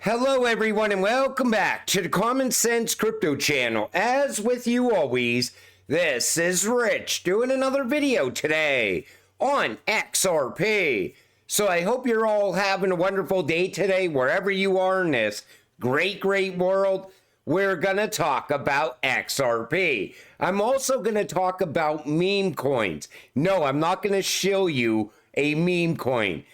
Hello everyone and welcome back to the Common Sense Crypto channel. As with you always, this is Rich doing another video today on XRP. So I hope you're all having a wonderful day today wherever you are in this great world. We're going to talk about XRP. I'm also going to talk about meme coins. No, I'm not going to show you a meme coin.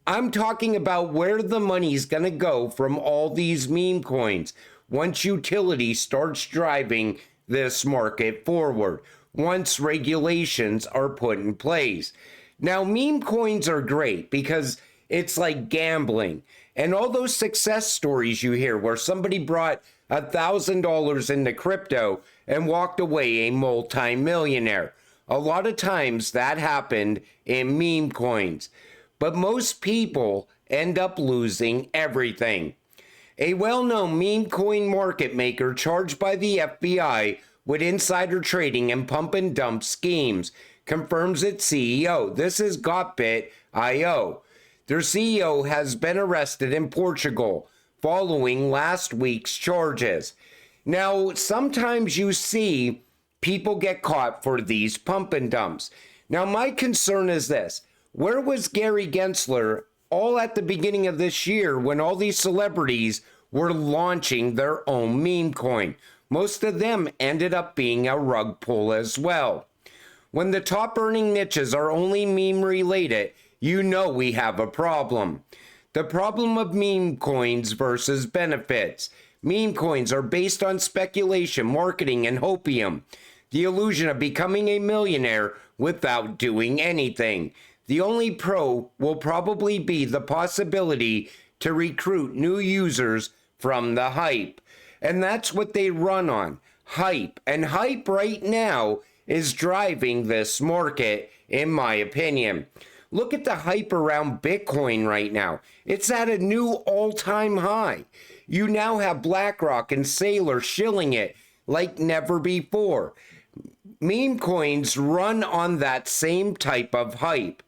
I'm talking about where the money's going to go from all these meme coins once utility starts driving this market forward, once regulations are put in place. Now, meme coins are great because it's like gambling. And all those success stories you hear where somebody brought $1,000 into crypto and walked away a multi-millionaire. A lot of times that happened in meme coins. But most people end up losing everything. A well-known meme coin market maker charged by the FBI with insider trading and pump and dump schemes confirms its CEO. This is GotBit.io. Their CEO has been arrested in Portugal following last week's charges. Now, sometimes you see people get caught for these pump and dumps. Now, my concern is this. Where was Gary Gensler all at the beginning of this year when all these celebrities were launching their own meme coin? Most of them ended up being a rug pull as well. When the top earning niches are only meme related, you know we have a problem. The problem of meme coins versus benefits. Meme coins are based on speculation, marketing, and hopium. The illusion of becoming a millionaire without doing anything. The only pro will probably be the possibility to recruit new users from the hype. And that's what they run on, hype. And hype right now is driving this market, in my opinion. Look at the hype around Bitcoin right now. It's at a new all-time high. You now have BlackRock and Sailor shilling it like never before. Meme coins run on that same type of hype.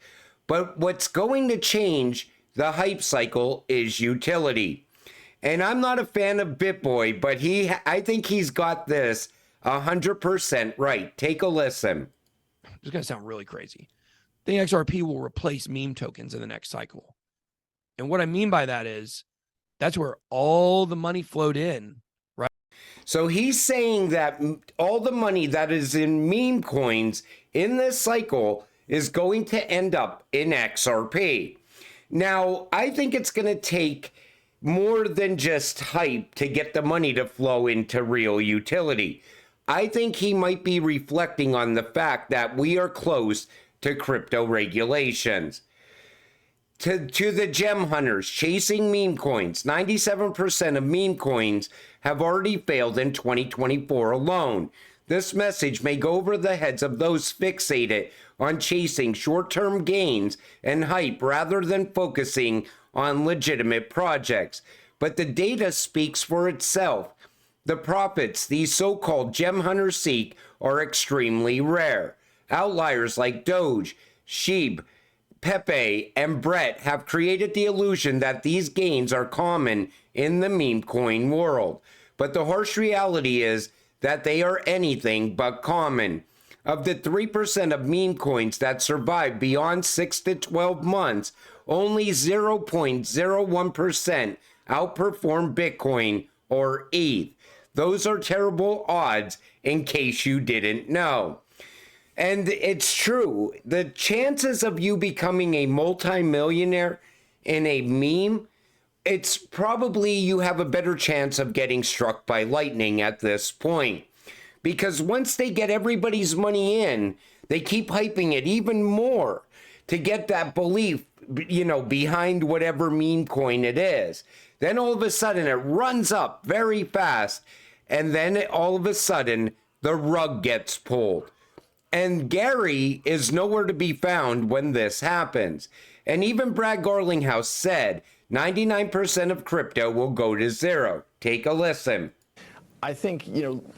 But what's going to change the hype cycle is utility. And I'm not a fan of BitBoy, but I think he's got this 100% right. Take a listen. This is going to sound really crazy. I think XRP will replace meme tokens in the next cycle. And what I mean by that is that's where all the money flowed in, right? So he's saying that all the money that is in meme coins in this cycle is going to end up in XRP. Now, I think it's going to take more than just hype to get the money to flow into real utility. I think he might be reflecting on the fact that we are close to crypto regulations. To the gem hunters chasing meme coins, 97% of meme coins have already failed in 2024 alone. This message may go over the heads of those fixated on chasing short-term gains and hype rather than focusing on legitimate projects. But the data speaks for itself. The profits these so-called gem hunters seek are extremely rare. Outliers like Doge, Sheeb, Pepe, and Brett have created the illusion that these gains are common in the meme coin world. But the harsh reality is that they are anything but common. Of the 3% of meme coins that survive beyond 6 to 12 months, only 0.01% outperform Bitcoin or ETH. Those are terrible odds in case you didn't know. And it's true. The chances of you becoming a multimillionaire in a meme, it's probably you have a better chance of getting struck by lightning at this point. Because once they get everybody's money in, they keep hyping it even more to get that belief, behind whatever meme coin it is. Then all of a sudden it runs up very fast. And then all of a sudden the rug gets pulled. And Gary is nowhere to be found when this happens. And even Brad Garlinghouse said 99% of crypto will go to zero. Take a listen. I think,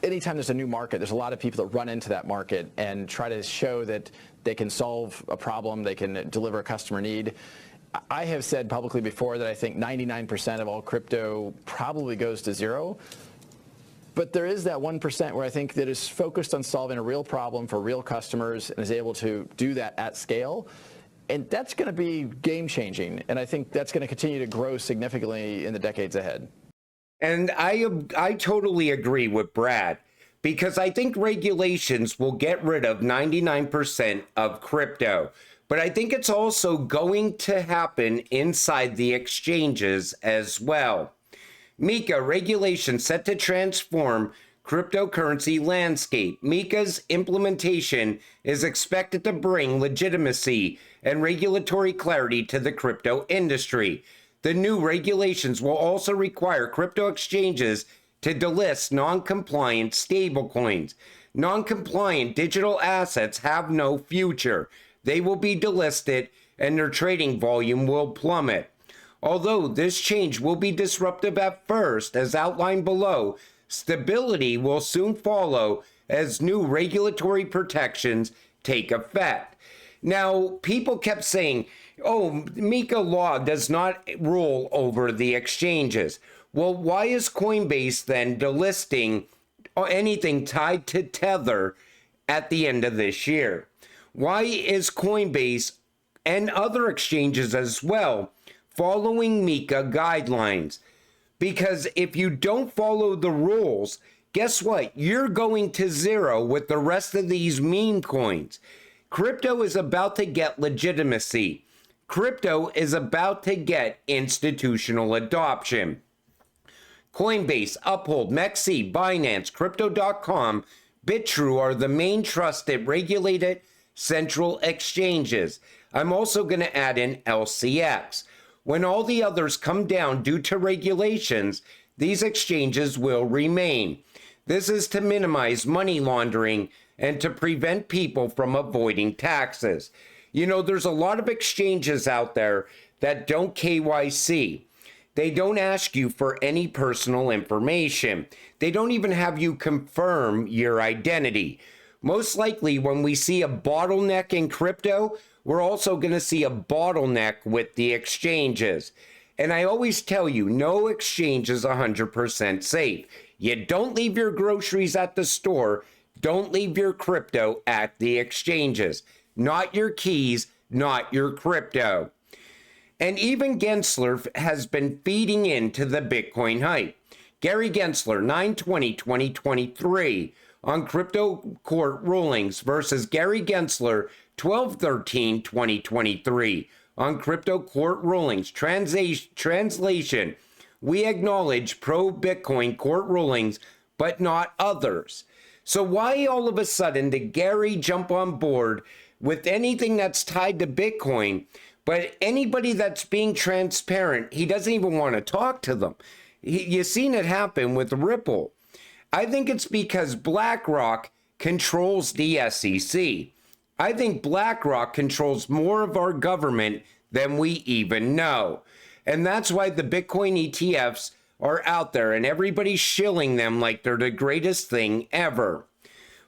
anytime there's a new market, there's a lot of people that run into that market and try to show that they can solve a problem, they can deliver a customer need. I have said publicly before that I think 99% of all crypto probably goes to zero. But there is that 1% where I think that is focused on solving a real problem for real customers and is able to do that at scale. And that's going to be game changing. And I think that's going to continue to grow significantly in the decades ahead. And I totally agree with Brad, because I think regulations will get rid of 99% of crypto. But I think it's also going to happen inside the exchanges as well. MiCA regulation set to transform cryptocurrency landscape. MiCA's implementation is expected to bring legitimacy and regulatory clarity to the crypto industry. The new regulations will also require crypto exchanges to delist non-compliant stablecoins. Non-compliant digital assets have no future. They will be delisted and their trading volume will plummet. Although this change will be disruptive at first, as outlined below, stability will soon follow as new regulatory protections take effect. Now, people kept saying, oh, MiCA law does not rule over the exchanges. Well, why is Coinbase then delisting anything tied to Tether at the end of this year? Why is Coinbase and other exchanges as well following MiCA guidelines? Because if you don't follow the rules, guess what? You're going to zero with the rest of these meme coins. Crypto is about to get legitimacy. Crypto is about to get institutional adoption. Coinbase, Uphold, MEXC, Binance, Crypto.com, BitTrue are the main trusted regulated central exchanges. I'm also going to add in LCX. When all the others come down due to regulations, these exchanges will remain. This is to minimize money laundering and to prevent people from avoiding taxes. You know, there's a lot of exchanges out there that don't KYC. They don't ask you for any personal information. They don't even have you confirm your identity. Most likely, when we see a bottleneck in crypto, we're also going to see a bottleneck with the exchanges. And I always tell you, no exchange is 100% safe. You don't leave your groceries at the store. Don't leave your crypto at the exchanges. Not your keys, not your crypto. And even Gensler has been feeding into the Bitcoin hype. Gary Gensler, 9/20/2023, on crypto court rulings versus Gary Gensler, 12/13/2023, on crypto court rulings. Translation: we acknowledge pro-Bitcoin court rulings, but not others. So why all of a sudden did Gary jump on board with anything that's tied to Bitcoin? But anybody that's being transparent, he doesn't even want to talk to them. You've seen it happen with Ripple. I think it's because BlackRock controls the SEC. I think BlackRock controls more of our government than we even know. And that's why the Bitcoin ETFs are out there and everybody's shilling them like they're the greatest thing ever.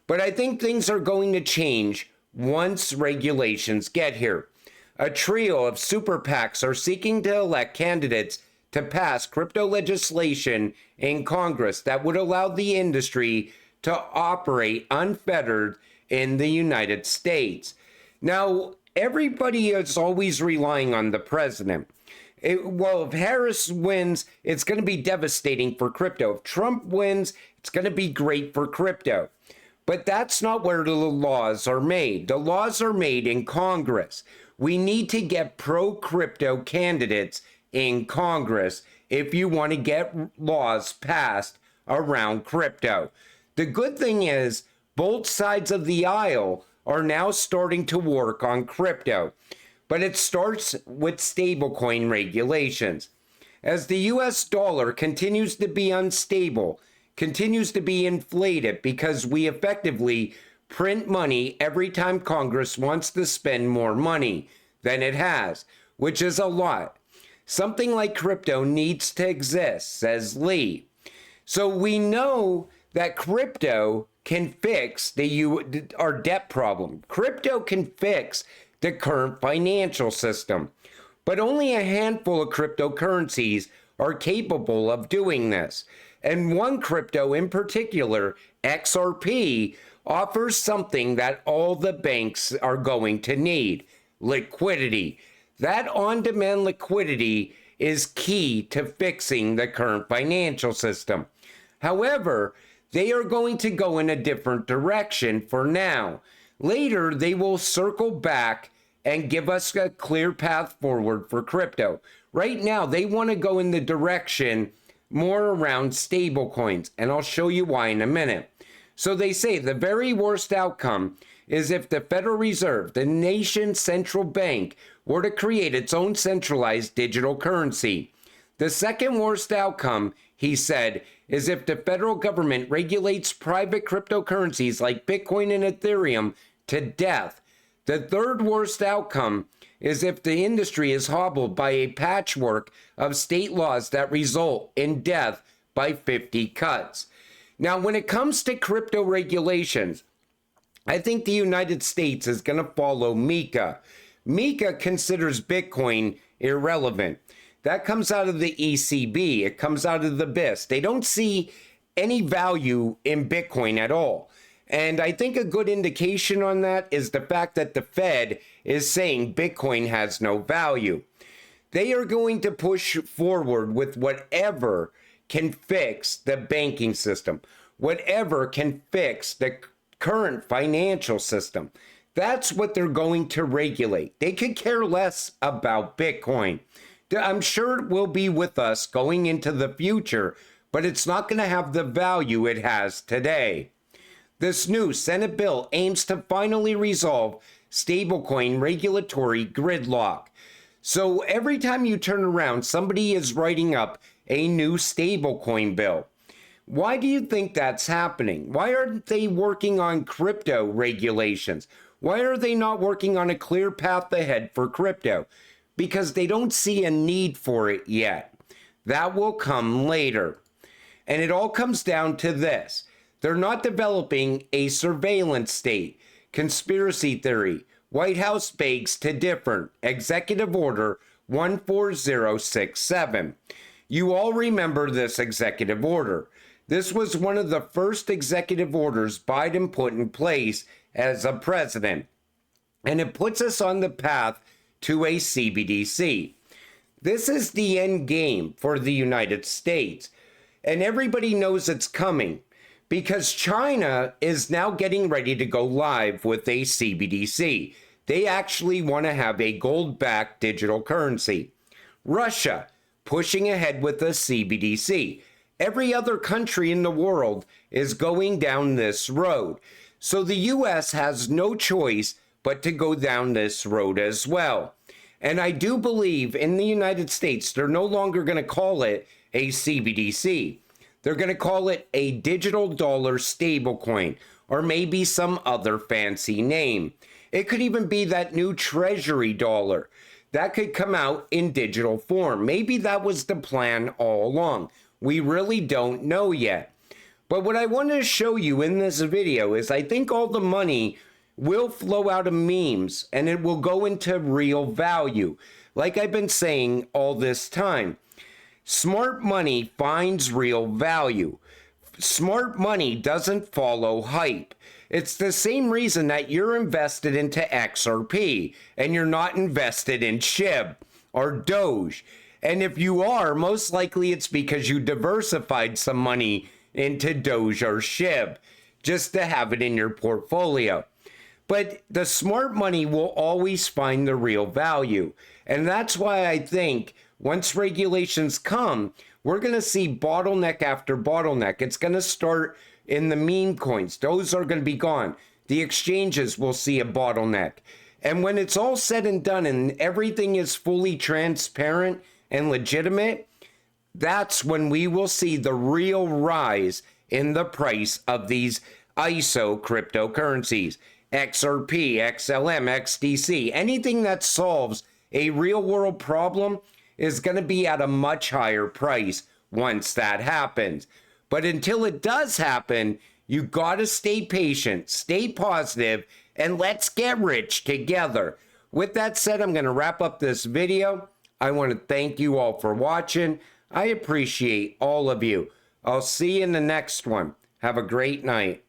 But I think things are going to change once regulations get here. A trio of super PACs are seeking to elect candidates to pass crypto legislation in Congress that would allow the industry to operate unfettered in the United States. Now, everybody is always relying on the president. Well, if Harris wins, it's going to be devastating for crypto. If Trump wins, it's going to be great for crypto. But that's not where the laws are made. The laws are made in Congress. We need to get pro-crypto candidates in Congress if you want to get laws passed around crypto. The good thing is both sides of the aisle are now starting to work on crypto, but it starts with stablecoin regulations. As the US dollar continues to be unstable, continues to be inflated because we effectively print money every time Congress wants to spend more money than it has, which is a lot. Something like crypto needs to exist, says Lee. So we know that crypto can fix our debt problem. Crypto can fix the current financial system. but only a handful of cryptocurrencies are capable of doing this. And one crypto in particular, XRP, offers something that all the banks are going to need: liquidity. That on-demand liquidity is key to fixing the current financial system. However, they are going to go in a different direction for now. Later, they will circle back and give us a clear path forward for crypto. Right now, they want to go in the direction more around stablecoins, and I'll show you why in a minute. So they say the very worst outcome is if the Federal Reserve, the nation's central bank, were to create its own centralized digital currency. The second worst outcome, he said, is if the federal government regulates private cryptocurrencies like Bitcoin and Ethereum to death. The third worst outcome is if the industry is hobbled by a patchwork of state laws that result in death by 50 cuts. Now, when it comes to crypto regulations, I think the United States is going to follow MiCA. MiCA considers Bitcoin irrelevant. That comes out of the ECB. It comes out of the BIS. They don't see any value in Bitcoin at all. And I think a good indication on that is the fact that the Fed is saying Bitcoin has no value. They are going to push forward with whatever can fix the banking system, whatever can fix the current financial system. That's what they're going to regulate. They could care less about Bitcoin. I'm sure it will be with us going into the future, but it's not going to have the value it has today. This new Senate bill aims to finally resolve stablecoin regulatory gridlock. So every time you turn around, somebody is writing up a new stablecoin bill. Why do you think that's happening? Why aren't they working on crypto regulations? Why are they not working on a clear path ahead for crypto? Because they don't see a need for it yet. That will come later. And it all comes down to this. They're not developing a surveillance state. Conspiracy theory. White House begs to differ. Executive Order 14067. You all remember this executive order. This was one of the first executive orders Biden put in place as a president. And it puts us on the path to a CBDC. This is the end game for the United States. And everybody knows it's coming because China is now getting ready to go live with a CBDC. They actually want to have a gold-backed digital currency. Russia pushing ahead with a CBDC. Every other country in the world is going down this road. So the US has no choice but to go down this road as well. And I do believe in the United States, they're no longer going to call it a CBDC. They're going to call it a digital dollar stablecoin, or maybe some other fancy name. It could even be that new treasury dollar that could come out in digital form. Maybe that was the plan all along. We really don't know yet. But what I wanted to show you in this video is I think all the money will flow out of memes and it will go into real value. Like I've been saying all this time, smart money finds real value. Smart money doesn't follow hype. It's the same reason that you're invested into XRP and you're not invested in SHIB or Doge. And if you are, most likely it's because you diversified some money into Doge or SHIB just to have it in your portfolio. But the smart money will always find the real value. And that's why I think once regulations come, we're going to see bottleneck after bottleneck. It's going to start in the meme coins. Those are going to be gone. The exchanges will see a bottleneck. And when it's all said and done and everything is fully transparent and legitimate, that's when we will see the real rise in the price of these ISO cryptocurrencies. XRP, XLM, XDC, anything that solves a real world problem is going to be at a much higher price once that happens. But until it does happen, you got to stay patient, stay positive, and let's get rich together. With that said, I'm going to wrap up this video. I want to thank you all for watching. I appreciate all of you. I'll see you in the next one. Have a great night.